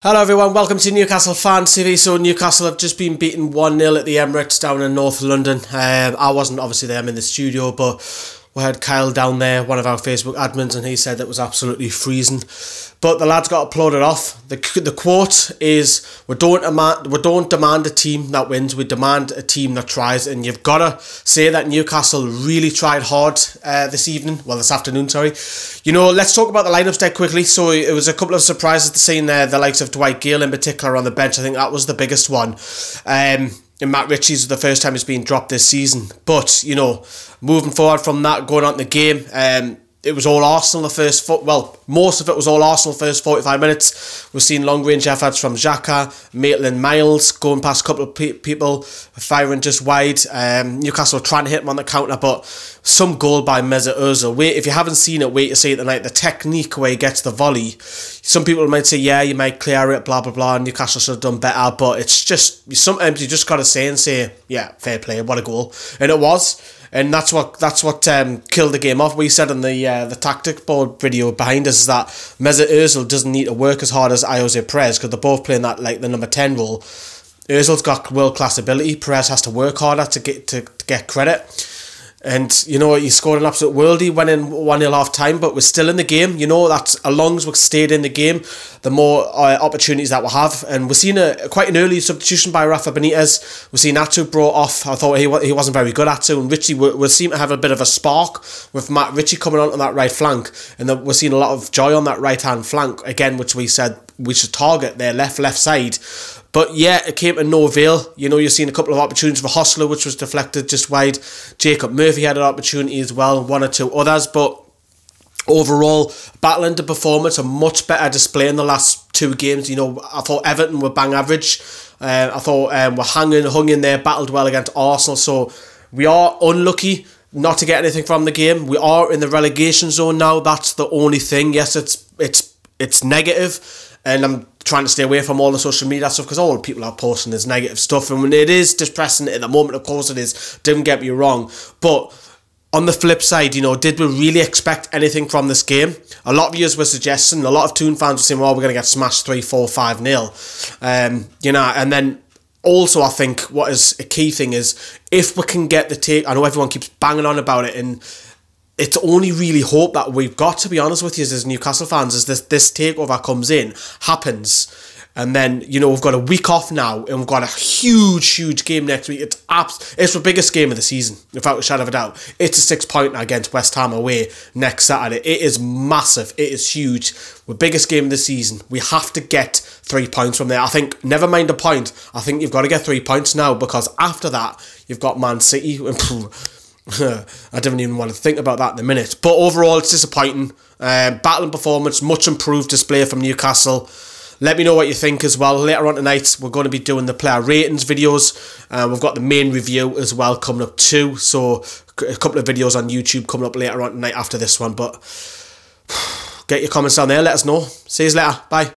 Hello everyone, welcome to Newcastle Fans TV. So Newcastle have just been beaten 1-0 at the Emirates down in North London. I wasn't obviously there, I'm in the studio, but we had Kyle down there, one of our Facebook admins, and he said it was absolutely freezing. But the lads got applauded off. The quote is, we don't demand a team that wins, we demand a team that tries. And you've got to say that Newcastle really tried hard this afternoon, sorry. You know, let's talk about the lineups dead quickly. So it was a couple of surprises to see the likes of Dwight Gale in particular on the bench. I think that was the biggest one. And Matt Ritchie's the first time he's been dropped this season. But, you know, moving forward from that, going on to the game, it was all Arsenal most of it was all Arsenal first 45 minutes. We've seen long-range efforts from Xhaka, Maitland-Niles, going past a couple of people, firing just wide. Newcastle trying to hit him on the counter, but some goal by Mesut Ozil. If you haven't seen it, wait to see it tonight. The technique where he gets the volley. Some people might say, yeah, you might clear it, blah, blah, blah, and Newcastle should have done better, but it's just, sometimes you just got to say, yeah, fair play, what a goal. And it was. And that's what killed the game off. We said in the tactic board video behind us is that Mesut Ozil doesn't need to work as hard as Jose Perez because they're both playing that like the number 10 role. Ozil's got world class ability. Perez has to work harder to get credit. And, you know, he scored an absolute worldie, went in 1-0 half time, but we're still in the game. You know, that's as long as we've stayed in the game, the more opportunities that we'll have. And we've seen quite an early substitution by Rafa Benitez. We've seen Atsu brought off. I thought he wasn't very good, Atsu. And Ritchie, we seem to have a bit of a spark with Matt Ritchie coming on that right flank. And we're seeing a lot of joy on that right-hand flank, again, which we said we should target their left side. But yeah, it came to no avail. You know, you've seen a couple of opportunities for Hostler, which was deflected just wide. Jacob Murphy had an opportunity as well, one or two others. But overall, battling the performance, a much better display in the last two games. You know, I thought Everton were bang average. I thought we're hung in there, battled well against Arsenal. So we are unlucky not to get anything from the game. We are in the relegation zone now. That's the only thing. Yes, it's negative. And I'm trying to stay away from all the social media stuff because all people are posting is negative stuff. And when it is depressing at the moment, of course it is. Don't get me wrong. But on the flip side, you know, did we really expect anything from this game? A lot of viewers were suggesting, a lot of Toon fans were saying, well, we're going to get smashed 3-4-5-0. You know, and then also I think what is a key thing is if we can get the take, I know everyone keeps banging on about it, and it's only really hope that we've got, to be honest with you, as Newcastle fans, is this takeover comes in, happens, and then, you know, we've got a week off now, and we've got a huge game next week. It's the biggest game of the season, without a shadow of a doubt. It's a 6-pointer against West Ham away next Saturday. It is massive. It is huge. The biggest game of the season. We have to get 3 points from there. I think, never mind the point, I think you've got to get 3 points now, because after that, you've got Man City. I don't even want to think about that in a minute. But overall, it's disappointing. Battling performance, much improved display from Newcastle. Let me know what you think as well. Later on tonight, we're going to be doing the player ratings videos. We've got the main review as well coming up too. So a couple of videos on YouTube coming up later on tonight after this one. But get your comments down there. Let us know. See you later. Bye.